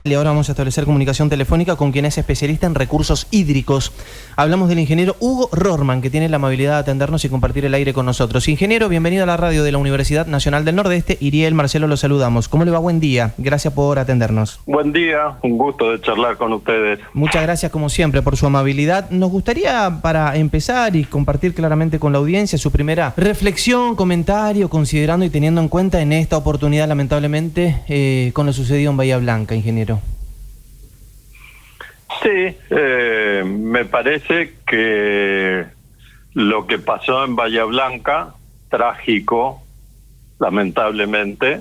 Y ahora vamos a establecer comunicación telefónica con quien es especialista en recursos hídricos. Hablamos del ingeniero Hugo Rorman, que tiene la amabilidad de atendernos y compartir el aire con nosotros. Ingeniero, bienvenido a la radio de la Universidad Nacional del Nordeste. Iriel, Marcelo, lo saludamos. ¿Cómo le va? Buen día. Gracias por atendernos. Buen día, un gusto de charlar con ustedes. Muchas gracias, como siempre, por su amabilidad. Nos gustaría, para empezar y compartir claramente con la audiencia, su primera reflexión, comentario, considerando y teniendo en cuenta en esta oportunidad, lamentablemente, con lo sucedido en Bahía Blanca, ingeniero. Sí, me parece que lo que pasó en Bahía Blanca, trágico, lamentablemente,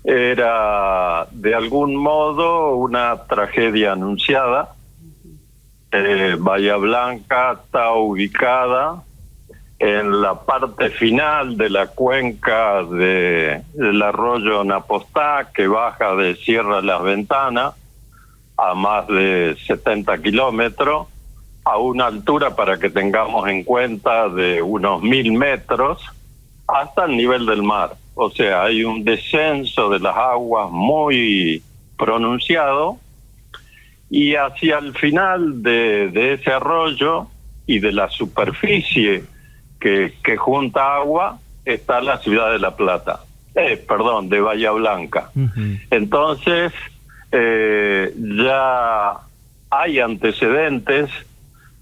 era de algún modo una tragedia anunciada. Bahía Blanca está ubicada en la parte final de la cuenca del arroyo Napostá, que baja de Sierra Las Ventanas a más de 70 kilómetros, a una altura, para que tengamos en cuenta, de unos 1000 metros hasta el nivel del mar. O sea, hay un descenso de las aguas muy pronunciado, y hacia el final de ese arroyo y de la superficie que junta agua está la ciudad de La Plata, de Bahía Blanca. Entonces, ya hay antecedentes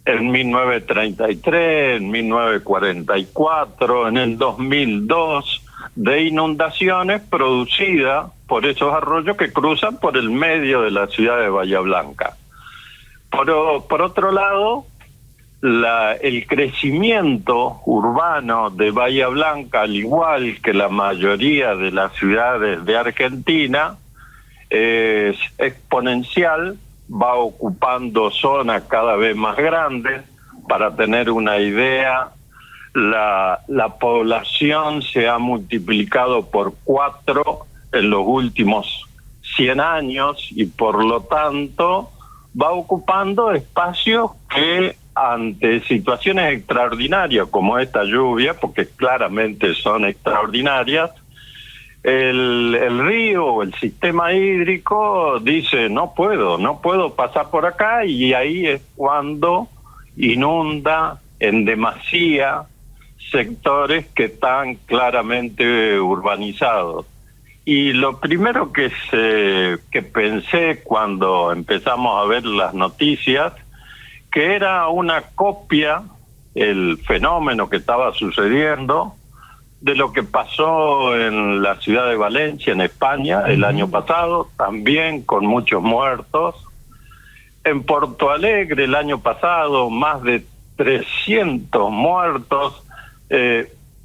en 1933, en 1944, en el 2002, de inundaciones producidas por esos arroyos que cruzan por el medio de la ciudad de Bahía Blanca. Por otro lado, el crecimiento urbano de Bahía Blanca, al igual que la mayoría de las ciudades de Argentina, es exponencial, va ocupando zonas cada vez más grandes. Para tener una idea, la población se ha multiplicado por 4 en los últimos 100 años y por lo tanto va ocupando espacios que, ante situaciones extraordinarias como esta lluvia, porque claramente son extraordinarias, el río o el sistema hídrico dice no puedo pasar por acá, y ahí es cuando inunda en demasía sectores que están claramente urbanizados. Y lo primero que pensé cuando empezamos a ver las noticias, que era una copia, el fenómeno que estaba sucediendo, de lo que pasó en la ciudad de Valencia, en España, el año pasado, también con muchos muertos. En Porto Alegre, el año pasado, más de 300 muertos,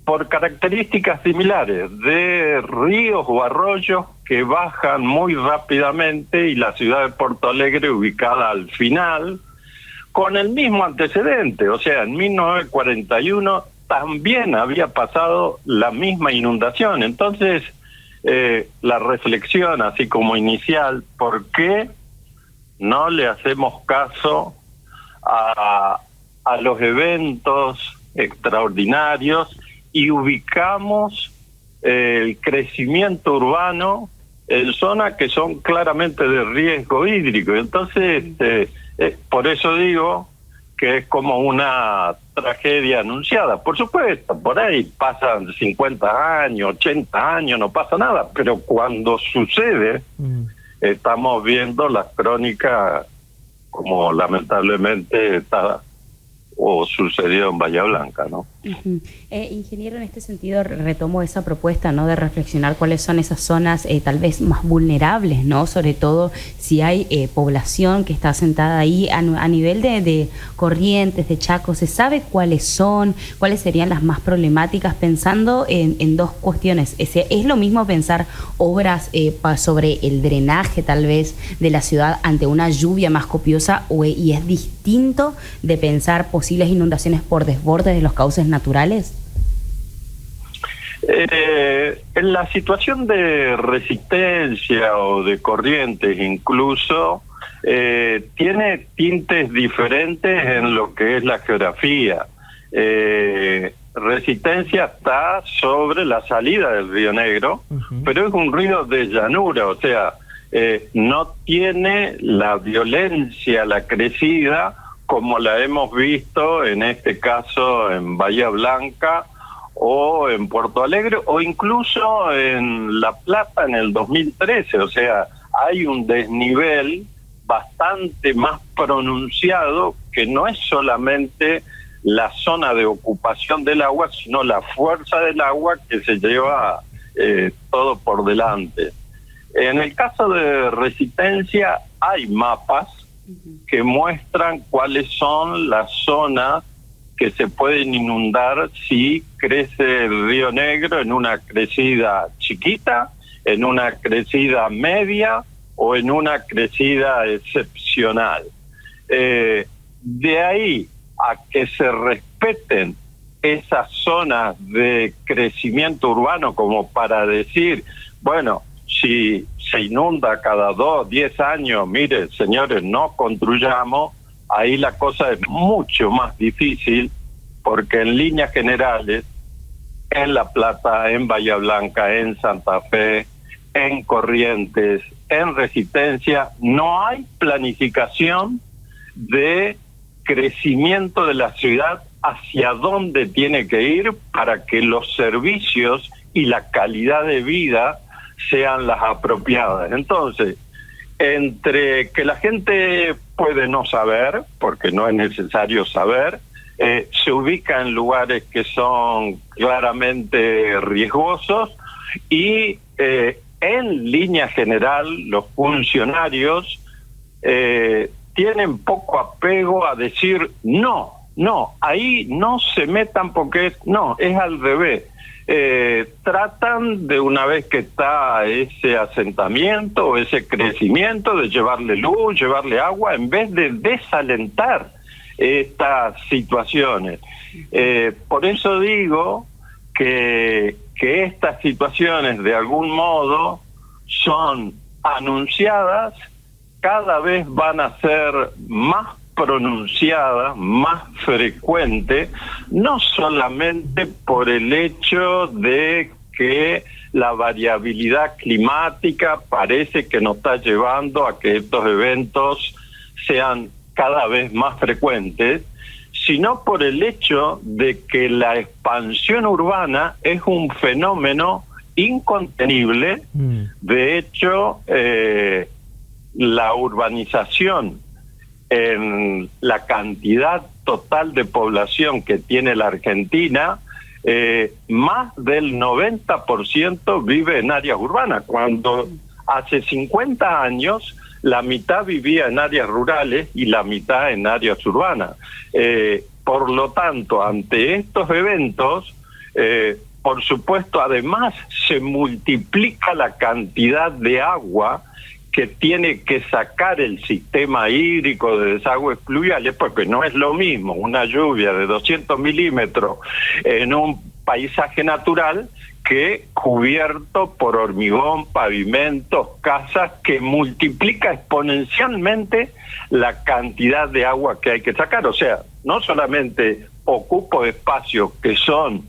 por características similares, de ríos o arroyos que bajan muy rápidamente, y la ciudad de Porto Alegre ubicada al final, con el mismo antecedente. O sea, en 1941 también había pasado la misma inundación. Entonces, la reflexión, así como inicial, ¿por qué no le hacemos caso a los eventos extraordinarios y ubicamos el crecimiento urbano en zonas que son claramente de riesgo hídrico? Entonces, por eso digo que es como una tragedia anunciada. Por supuesto, por ahí pasan 50 años, 80 años, no pasa nada, pero cuando sucede, estamos viendo las crónicas como lamentablemente está o sucedió en Bahía Blanca, ¿no? Ingeniero, en este sentido retomo esa propuesta, ¿no?, de reflexionar cuáles son esas zonas tal vez más vulnerables, ¿no?, sobre todo si hay población que está asentada ahí a nivel de corrientes, de chacos. ¿Se sabe cuáles serían las más problemáticas, pensando en dos cuestiones? ¿Es lo mismo pensar obras sobre el drenaje tal vez de la ciudad ante una lluvia más copiosa, y es distinto de pensar posibles inundaciones por desbordes de los cauces naturales? En la situación de resistencia o de corrientes incluso, tiene tintes diferentes en lo que es la geografía. Resistencia está sobre la salida del Río Negro, pero es un río de llanura, o sea, no tiene la violencia, la crecida, como la hemos visto en este caso en Bahía Blanca o en Puerto Alegre o incluso en La Plata en el 2013. O sea, hay un desnivel bastante más pronunciado, que no es solamente la zona de ocupación del agua, sino la fuerza del agua que se lleva todo por delante. En el caso de Resistencia hay mapas que muestran cuáles son las zonas que se pueden inundar si crece el Río Negro en una crecida chiquita, en una crecida media o en una crecida excepcional. De ahí a que se respeten esas zonas de crecimiento urbano como para decir, bueno, si se inunda cada 2, 10 años, mire, señores, no construyamos, ahí la cosa es mucho más difícil, porque en líneas generales, en La Plata, en Bahía Blanca, en Santa Fe, en Corrientes, en Resistencia, no hay planificación de crecimiento de la ciudad hacia dónde tiene que ir para que los servicios y la calidad de vida sean las apropiadas. Entonces, entre que la gente puede no saber, porque no es necesario saber, se ubica en lugares que son claramente riesgosos y en línea general los funcionarios tienen poco apego a decir no, ahí no se metan porque es al revés. Tratan de una vez que está ese asentamiento o ese crecimiento de llevarle luz, llevarle agua, en vez de desalentar estas situaciones. Por eso digo que estas situaciones de algún modo son anunciadas, cada vez van a ser más pronunciada, más frecuente, no solamente por el hecho de que la variabilidad climática parece que nos está llevando a que estos eventos sean cada vez más frecuentes, sino por el hecho de que la expansión urbana es un fenómeno incontenible. De hecho, la urbanización en la cantidad total de población que tiene la Argentina, más del 90% vive en áreas urbanas, cuando hace 50 años la mitad vivía en áreas rurales y la mitad en áreas urbanas. Por lo tanto, ante estos eventos, por supuesto, además se multiplica la cantidad de agua que tiene que sacar el sistema hídrico de desagües pluviales, porque no es lo mismo una lluvia de 200 milímetros en un paisaje natural que cubierto por hormigón, pavimentos, casas, que multiplica exponencialmente la cantidad de agua que hay que sacar. O sea, no solamente ocupo espacios que son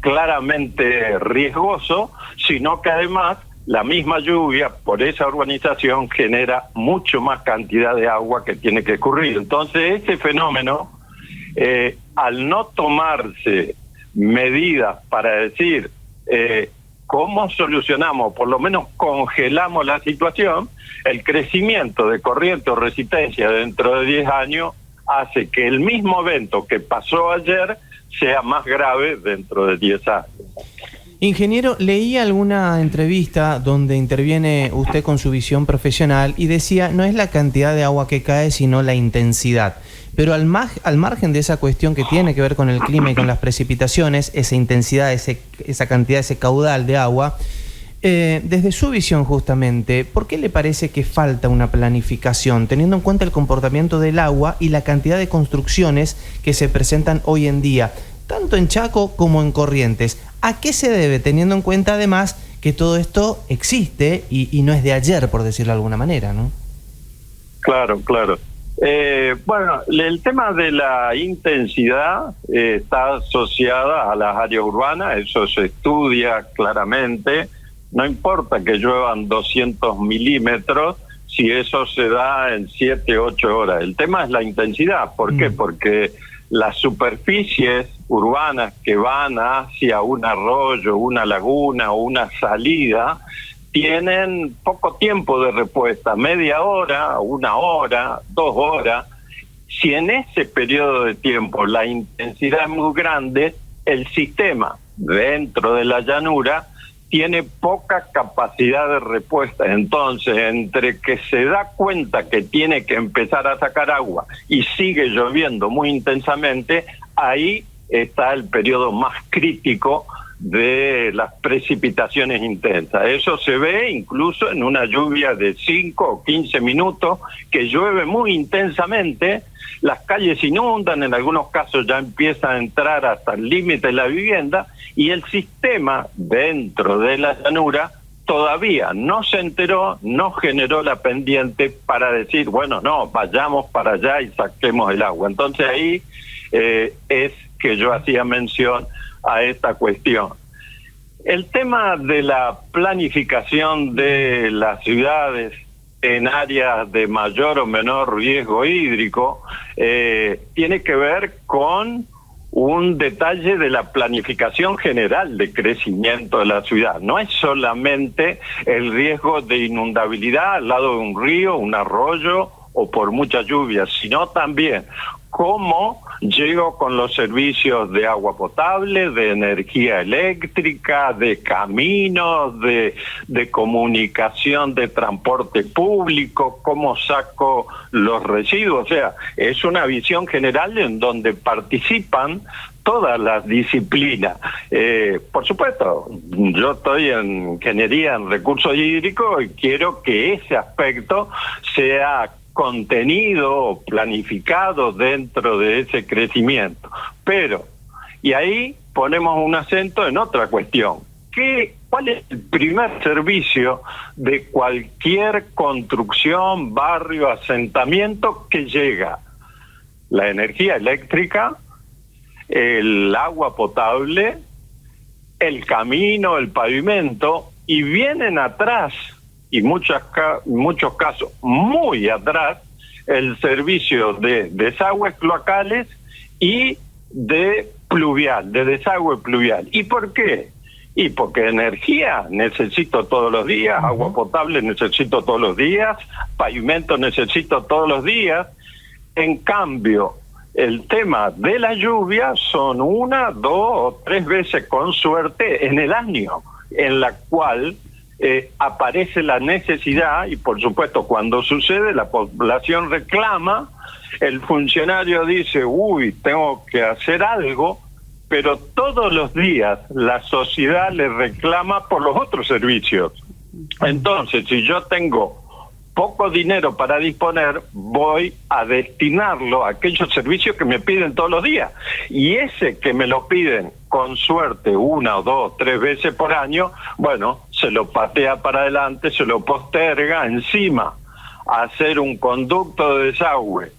claramente riesgosos, sino que además la misma lluvia por esa urbanización genera mucho más cantidad de agua que tiene que escurrir. Entonces, ese fenómeno, al no tomarse medidas para decir cómo solucionamos, por lo menos congelamos la situación, el crecimiento de corriente o resistencia dentro de 10 años hace que el mismo evento que pasó ayer sea más grave dentro de 10 años. Ingeniero, leí alguna entrevista donde interviene usted con su visión profesional y decía, no es la cantidad de agua que cae, sino la intensidad. Pero al margen de esa cuestión que tiene que ver con el clima y con las precipitaciones, esa intensidad, esa cantidad, ese caudal de agua, desde su visión justamente, ¿por qué le parece que falta una planificación, teniendo en cuenta el comportamiento del agua y la cantidad de construcciones que se presentan hoy en día, tanto en Chaco como en Corrientes? ¿A qué se debe, teniendo en cuenta además que todo esto existe y no es de ayer, por decirlo de alguna manera, ¿no? Claro. Bueno, el tema de la intensidad está asociada a las áreas urbanas, eso se estudia claramente. No importa que lluevan 200 milímetros si eso se da en 7, 8 horas. El tema es la intensidad. ¿Por qué? Porque las superficies urbanas que van hacia un arroyo, una laguna o una salida tienen poco tiempo de respuesta, media hora, 1 hora, 2 horas. Si en ese periodo de tiempo la intensidad es muy grande, el sistema dentro de la llanura tiene poca capacidad de respuesta. Entonces, entre que se da cuenta que tiene que empezar a sacar agua y sigue lloviendo muy intensamente, ahí está el periodo más crítico de las precipitaciones intensas. Eso se ve incluso en una lluvia de 5 o 15 minutos, que llueve muy intensamente, las calles se inundan, en algunos casos ya empieza a entrar hasta el límite de la vivienda, y el sistema dentro de la llanura todavía no se enteró, no generó la pendiente para decir, bueno, no, vayamos para allá y saquemos el agua. Entonces ahí es que yo hacía mención a esta cuestión. El tema de la planificación de las ciudades en áreas de mayor o menor riesgo hídrico tiene que ver con un detalle de la planificación general de crecimiento de la ciudad. No es solamente el riesgo de inundabilidad al lado de un río, un arroyo o por mucha lluvia, sino también cómo llego con los servicios de agua potable, de energía eléctrica, de caminos, de comunicación, de transporte público, cómo saco los residuos. O sea, es una visión general en donde participan todas las disciplinas. Por supuesto, yo estoy en ingeniería en recursos hídricos y quiero que ese aspecto sea contenido, planificado dentro de ese crecimiento. Pero, y ahí ponemos un acento en otra cuestión. ¿Cuál es el primer servicio de cualquier construcción, barrio, asentamiento que llega? La energía eléctrica, el agua potable, el camino, el pavimento, y vienen atrás, y muchos casos muy atrás, el servicio de desagües cloacales y de pluvial, de desagüe pluvial. ¿Y por qué? Y porque energía necesito todos los días, agua potable necesito todos los días, pavimento necesito todos los días. En cambio, el tema de la lluvia son 1, 2 o 3 veces con suerte en el año, en la cual aparece la necesidad, y por supuesto cuando sucede la población reclama, el funcionario dice, uy, tengo que hacer algo, pero todos los días la sociedad le reclama por los otros servicios. Entonces, si yo tengo poco dinero para disponer, voy a destinarlo a aquellos servicios que me piden todos los días. Y ese que me lo piden con suerte 1 o 2, 3 veces por año, bueno, se lo patea para adelante, se lo posterga, encima hacer un conducto de desagüe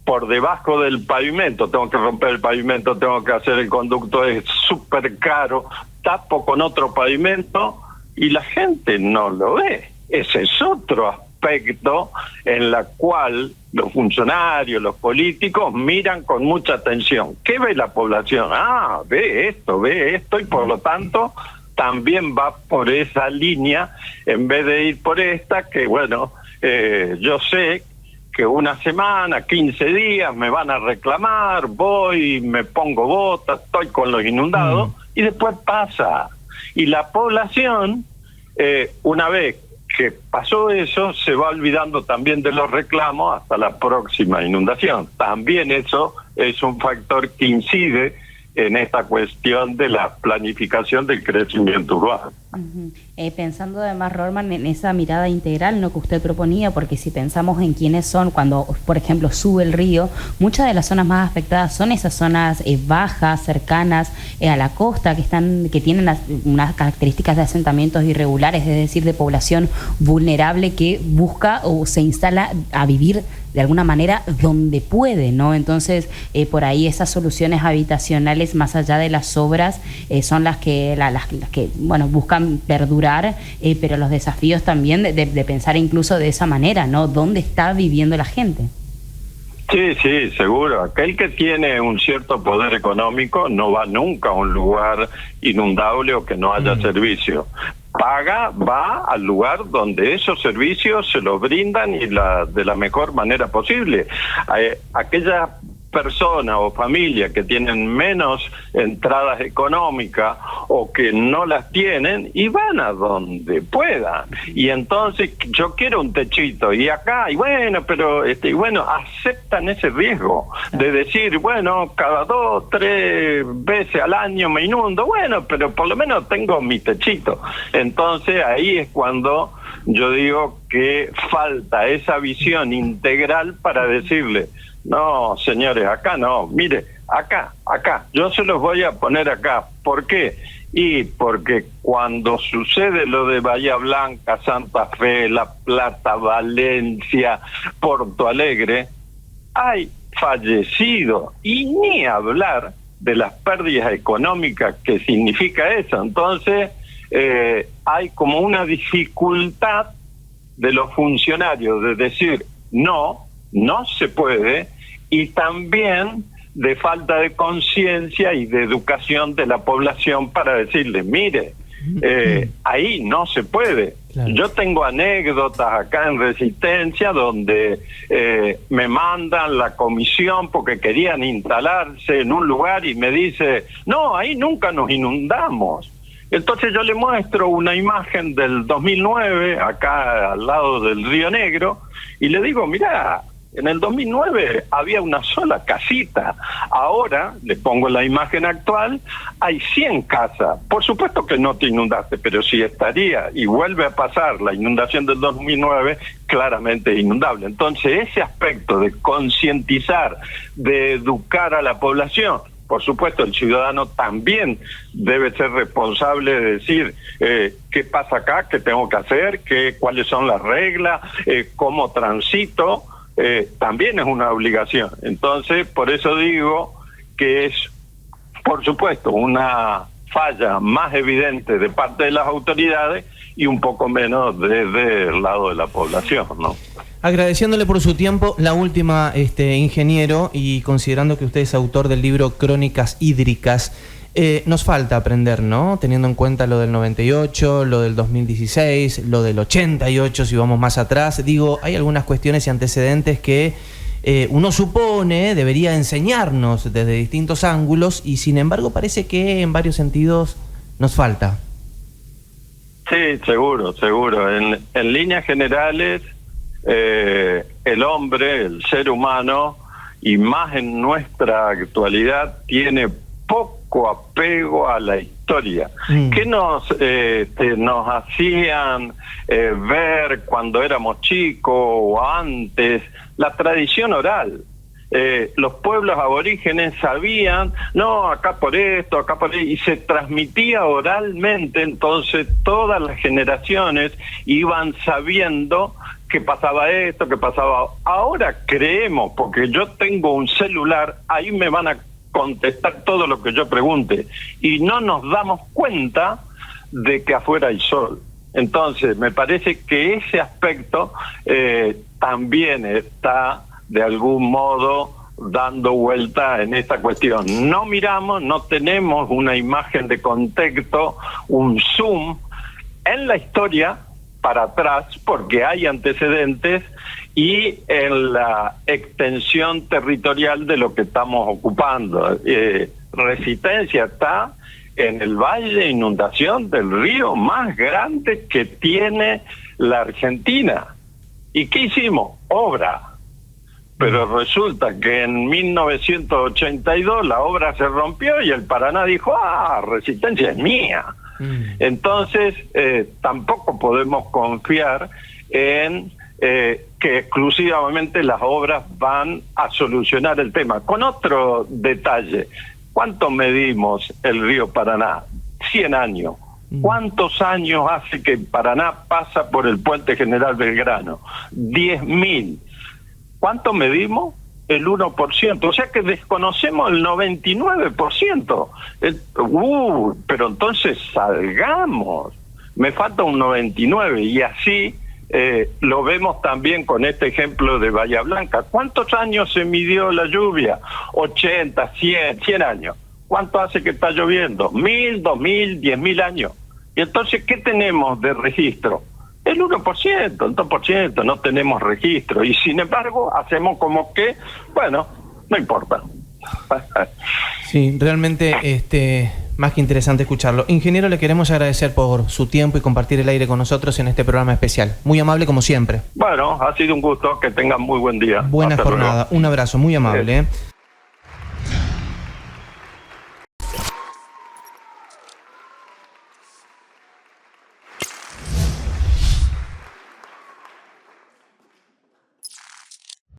por debajo del pavimento, tengo que romper el pavimento, tengo que hacer el conducto, es súper caro, tapo con otro pavimento y la gente no lo ve. Ese es otro aspecto en la cual los funcionarios, los políticos miran con mucha atención. ¿Qué ve la población? Ve esto, y por lo tanto también va por esa línea en vez de ir por esta, que bueno, yo sé que 1 semana, 15 días me van a reclamar, voy, me pongo botas, estoy con los inundados, y después pasa. Y la población, una vez que pasó eso, se va olvidando también de los reclamos hasta la próxima inundación. También eso es un factor que incide en esta cuestión de la planificación del crecimiento urbano. Pensando además, Rohrmann, en esa mirada integral, ¿no?, que usted proponía, porque si pensamos en quiénes son, cuando por ejemplo sube el río, muchas de las zonas más afectadas son esas zonas bajas, cercanas a la costa, que tienen unas características de asentamientos irregulares, es decir, de población vulnerable que busca o se instala a vivir de alguna manera donde puede, ¿no? Entonces, por ahí esas soluciones habitacionales, más allá de las obras, son las que bueno, buscan puedan perdurar, pero los desafíos también de pensar incluso de esa manera, ¿no? ¿Dónde está viviendo la gente? Sí, seguro. Aquel que tiene un cierto poder económico no va nunca a un lugar inundable o que no haya servicio. Va al lugar donde esos servicios se los brindan y de la mejor manera posible. Aquellas personas o familias que tienen menos entradas económicas o que no las tienen y van a donde puedan. Y entonces yo quiero un techito y acá, y bueno, pero aceptan ese riesgo de decir, bueno, cada 2, 3 veces al año me inundo, bueno, pero por lo menos tengo mi techito. Entonces ahí es cuando yo digo que falta esa visión integral para decirle, no, señores, acá no, mire, acá, yo se los voy a poner acá. ¿Por qué? Y porque cuando sucede lo de Bahía Blanca, Santa Fe, La Plata, Valencia, Porto Alegre, hay fallecidos, y ni hablar de las pérdidas económicas que significa eso. Entonces, hay como una dificultad de los funcionarios de decir, no se puede, y también de falta de conciencia y de educación de la población para decirle, mire, ahí no se puede. Claro. Yo tengo anécdotas acá en Resistencia donde me mandan la comisión porque querían instalarse en un lugar y me dice, no, ahí nunca nos inundamos. Entonces yo le muestro una imagen del 2009, acá al lado del Río Negro, y le digo, mirá, en el 2009 había una sola casita. Ahora, le pongo la imagen actual, hay 100 casas. Por supuesto que no te inundaste, pero si estaría y vuelve a pasar la inundación del 2009, claramente inundable. Entonces, ese aspecto de concientizar, de educar a la población, por supuesto, el ciudadano también debe ser responsable de decir qué pasa acá, qué tengo que hacer, cuáles son las reglas, cómo transito. También es una obligación. Entonces, por eso digo que es, por supuesto, una falla más evidente de parte de las autoridades y un poco menos desde el lado de la población, ¿no? Agradeciéndole por su tiempo, la última, ingeniero, y considerando que usted es autor del libro Crónicas Hídricas, nos falta aprender, ¿no? Teniendo en cuenta lo del 98, lo del 2016, lo del 88, si vamos más atrás. Digo, hay algunas cuestiones y antecedentes que uno supone debería enseñarnos desde distintos ángulos y sin embargo parece que en varios sentidos nos falta. Sí, seguro. En líneas generales, el hombre, el ser humano, y más en nuestra actualidad, tiene poco apego a la historia. ¿Qué nos hacían ver cuando éramos chicos o antes? La tradición oral. Los pueblos aborígenes sabían, no, acá por esto, y se transmitía oralmente, entonces todas las generaciones iban sabiendo que pasaba esto, que pasaba. Ahora creemos, porque yo tengo un celular, ahí me van a contestar todo lo que yo pregunte, y no nos damos cuenta de que afuera hay sol. Entonces, me parece que ese aspecto también está de algún modo dando vuelta en esta cuestión. No miramos, no tenemos una imagen de contexto, un zoom en la historia para atrás, porque hay antecedentes, y en la extensión territorial de lo que estamos ocupando. Resistencia está en el valle de inundación del río más grande que tiene la Argentina. ¿Y qué hicimos? Obra. Pero resulta que en 1982 la obra se rompió y el Paraná dijo, Resistencia es mía. Entonces, tampoco podemos confiar en que exclusivamente las obras van a solucionar el tema. Con otro detalle, ¿cuánto medimos el río Paraná? 100 años. ¿Cuántos años hace que Paraná pasa por el puente General Belgrano? 10.000. ¿Cuánto medimos? El 1%. O sea que desconocemos el 99%. Pero entonces salgamos. me falta un 99, y así lo vemos también con este ejemplo de Bahía Blanca. ¿Cuántos años se midió la lluvia? 80, 100 años. ¿Cuánto hace que está lloviendo? 1000, 2000, 10.000 años. Y entonces, ¿qué tenemos de registro? El 1%, el 2%, no tenemos registro. Y sin embargo, hacemos como que, bueno, no importa. Sí, realmente más que interesante escucharlo. Ingeniero, le queremos agradecer por su tiempo y compartir el aire con nosotros en este programa especial. Muy amable como siempre. Bueno, ha sido un gusto. Que tengan muy buen día. Buena jornada. Un abrazo, muy amable.